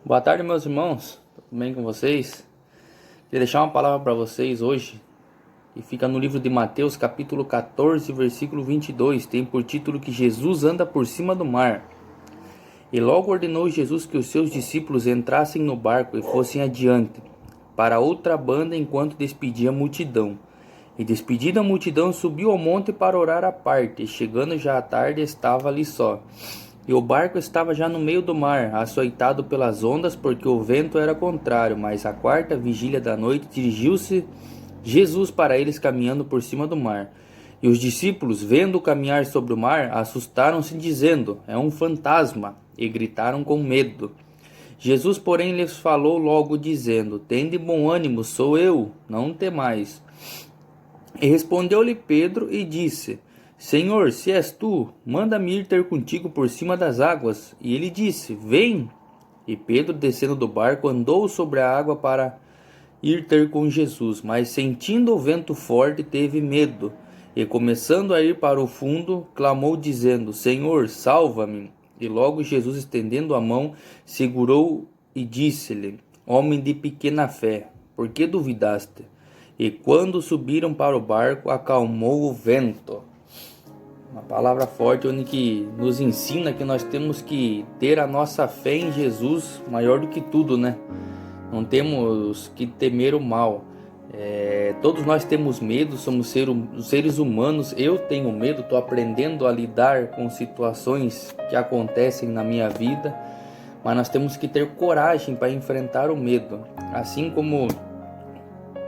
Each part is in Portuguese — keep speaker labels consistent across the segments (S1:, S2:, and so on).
S1: Boa tarde, meus irmãos. Tudo bem com vocês? Queria deixar uma palavra para vocês hoje, que fica no livro de Mateus, capítulo 14, versículo 22. Tem por título que Jesus anda por cima do mar. E logo ordenou Jesus que os seus discípulos entrassem no barco e fossem adiante, para outra banda, enquanto despedia a multidão. E despedida a multidão, subiu ao monte para orar à parte, e chegando já à tarde, estava ali só. E o barco estava já no meio do mar, açoitado pelas ondas, porque o vento era contrário. Mas à quarta vigília da noite dirigiu-se Jesus para eles caminhando por cima do mar. E os discípulos, vendo-o caminhar sobre o mar, assustaram-se, dizendo: É um fantasma! E gritaram com medo. Jesus, porém, lhes falou logo, dizendo: Tende bom ânimo, sou eu, não temais. E respondeu-lhe Pedro e disse: Senhor, se és tu, manda-me ir ter contigo por cima das águas. E ele disse: Vem. E Pedro, descendo do barco, andou sobre a água para ir ter com Jesus, mas sentindo o vento forte, teve medo. E começando a ir para o fundo, clamou dizendo: Senhor, salva-me. E logo Jesus, estendendo a mão, segurou e disse-lhe: Homem de pequena fé, por que duvidaste? E quando subiram para o barco, acalmou o vento. Uma palavra forte onde que nos ensina que nós temos que ter a nossa fé em Jesus maior do que tudo, né? Não temos que temer o mal. Todos nós temos medo, somos seres humanos. Eu tenho medo, estou aprendendo a lidar com situações que acontecem na minha vida. Mas nós temos que ter coragem para enfrentar o medo. Assim como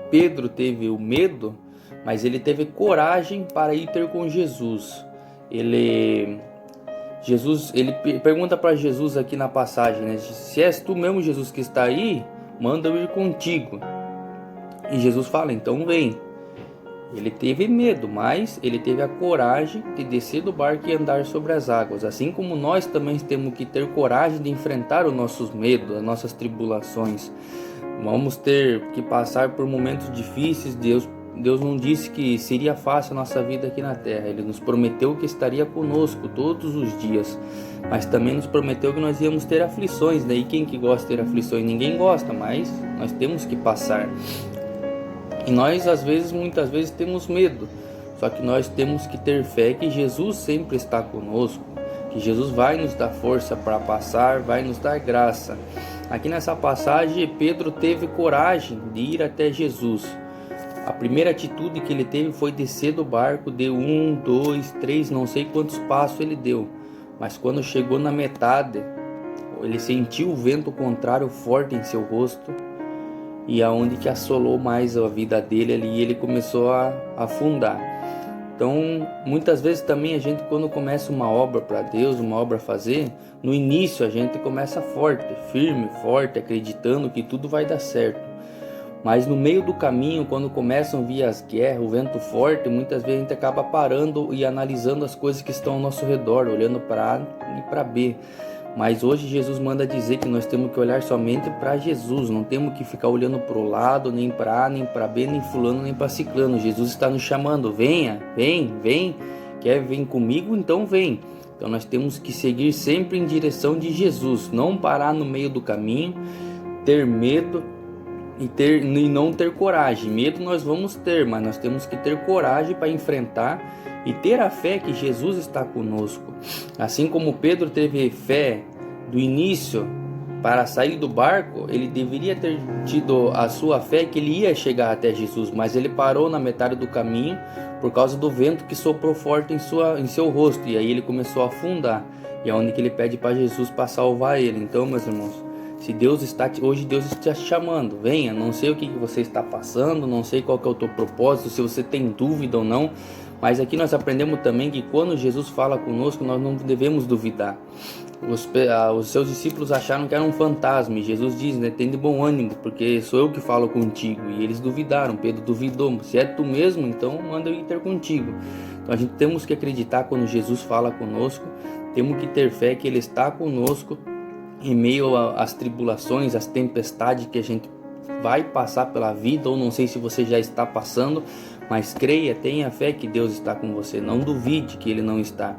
S1: Pedro teve o medo, mas ele teve coragem para ir ter com Jesus. Ele pergunta para Jesus aqui na passagem, né? Se és tu mesmo, Jesus, que está aí, manda eu ir contigo. E Jesus fala, então vem. Ele teve medo, mas ele teve a coragem de descer do barco e andar sobre as águas. Assim como nós também temos que ter coragem de enfrentar os nossos medos, as nossas tribulações. Vamos ter que passar por momentos difíceis. Deus não disse que seria fácil a nossa vida aqui na terra. Ele nos prometeu que estaria conosco todos os dias, mas também nos prometeu que nós íamos ter aflições, né? E quem que gosta de ter aflições? Ninguém gosta, mas nós temos que passar. E nós muitas vezes temos medo, só que nós temos que ter fé que Jesus sempre está conosco, que Jesus vai nos dar força para passar, vai nos dar graça. Aqui nessa passagem, Pedro teve coragem de ir até Jesus. A primeira atitude que ele teve foi descer do barco, deu 1, 2, 3, não sei quantos passos ele deu. Mas quando chegou na metade, ele sentiu o vento contrário forte em seu rosto. E aonde que assolou mais a vida dele ali, ele começou a afundar. Então, muitas vezes também a gente, quando começa uma obra para Deus, uma obra a fazer, no início a gente começa forte, firme, forte, acreditando que tudo vai dar certo. Mas no meio do caminho, quando começam a vir as guerras, o vento forte, muitas vezes a gente acaba parando e analisando as coisas que estão ao nosso redor, olhando para A e para B. Mas hoje Jesus manda dizer que nós temos que olhar somente para Jesus, não temos que ficar olhando para o lado, nem para A, nem para B, nem fulano, nem para ciclano. Jesus está nos chamando, venha, vem, quer vir comigo? Então vem. Então nós temos que seguir sempre em direção de Jesus, não parar no meio do caminho, ter medo e não ter coragem. Medo nós vamos ter, mas nós temos que ter coragem para enfrentar e ter a fé que Jesus está conosco. Assim como Pedro teve fé do início para sair do barco, ele deveria ter tido a sua fé que ele ia chegar até Jesus, mas ele parou na metade do caminho por causa do vento que soprou forte em seu rosto, e aí ele começou a afundar. E é onde que ele pede para Jesus para salvar ele. Então, meus irmãos, se hoje Deus está te chamando, venha. Não sei o que você está passando, não sei qual que é o teu propósito, se você tem dúvida ou não, mas aqui nós aprendemos também que quando Jesus fala conosco, nós não devemos duvidar. Os seus discípulos acharam que era um fantasma, e Jesus diz, né, tem de bom ânimo, porque sou eu que falo contigo. E eles duvidaram, Pedro duvidou, se é tu mesmo, então manda eu ir ter contigo. Então a gente temos que acreditar quando Jesus fala conosco, temos que ter fé que Ele está conosco em meio às tribulações, às tempestades que a gente vai passar pela vida, ou não sei se você já está passando, mas creia, tenha fé que Deus está com você, não duvide que Ele não está.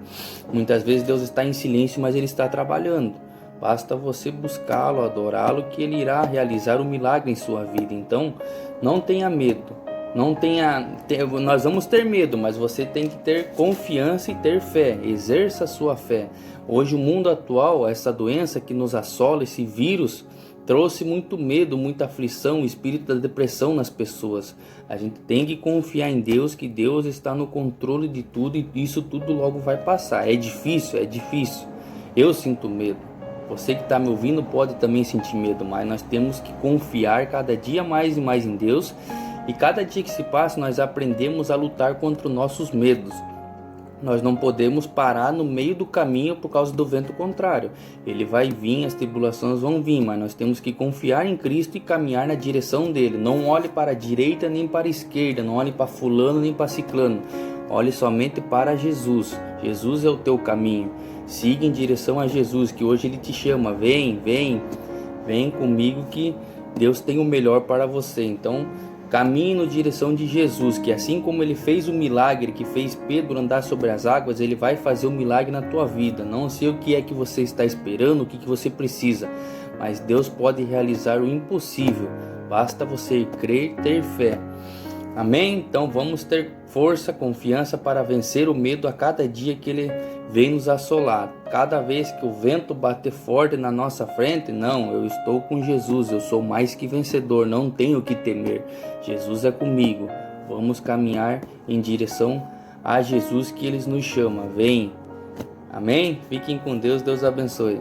S1: Muitas vezes Deus está em silêncio, mas Ele está trabalhando. Basta você buscá-lo, adorá-lo, que ele irá realizar o milagre em sua vida. Então, não tenha medo. Nós vamos ter medo, mas você tem que ter confiança e ter fé. Exerça a sua fé. Hoje o mundo atual, essa doença que nos assola, esse vírus, trouxe muito medo, muita aflição, o espírito da depressão nas pessoas. A gente tem que confiar em Deus, que Deus está no controle de tudo e isso tudo logo vai passar. É difícil, é difícil. Eu sinto medo. Você que está me ouvindo pode também sentir medo, mas nós temos que confiar cada dia mais e mais em Deus. E cada dia que se passa, nós aprendemos a lutar contra os nossos medos. Nós não podemos parar no meio do caminho por causa do vento contrário. Ele vai vir, as tribulações vão vir, mas nós temos que confiar em Cristo e caminhar na direção dele. Não olhe para a direita nem para a esquerda, não olhe para fulano nem para ciclano. Olhe somente para Jesus. Jesus é o teu caminho. Siga em direção a Jesus, que hoje ele te chama. Vem comigo que Deus tem o melhor para você. Então, caminhe na direção de Jesus, que assim como ele fez o milagre que fez Pedro andar sobre as águas, ele vai fazer o milagre na tua vida. Não sei o que é que você está esperando, o que você precisa, mas Deus pode realizar o impossível. Basta você crer e ter fé. Amém? Então vamos ter força, confiança para vencer o medo a cada dia que ele vem nos assolar. Cada vez que o vento bater forte na nossa frente, não, eu estou com Jesus, eu sou mais que vencedor, não tenho o que temer. Jesus é comigo. Vamos caminhar em direção a Jesus que ele nos chama. Vem. Amém? Fiquem com Deus, Deus abençoe.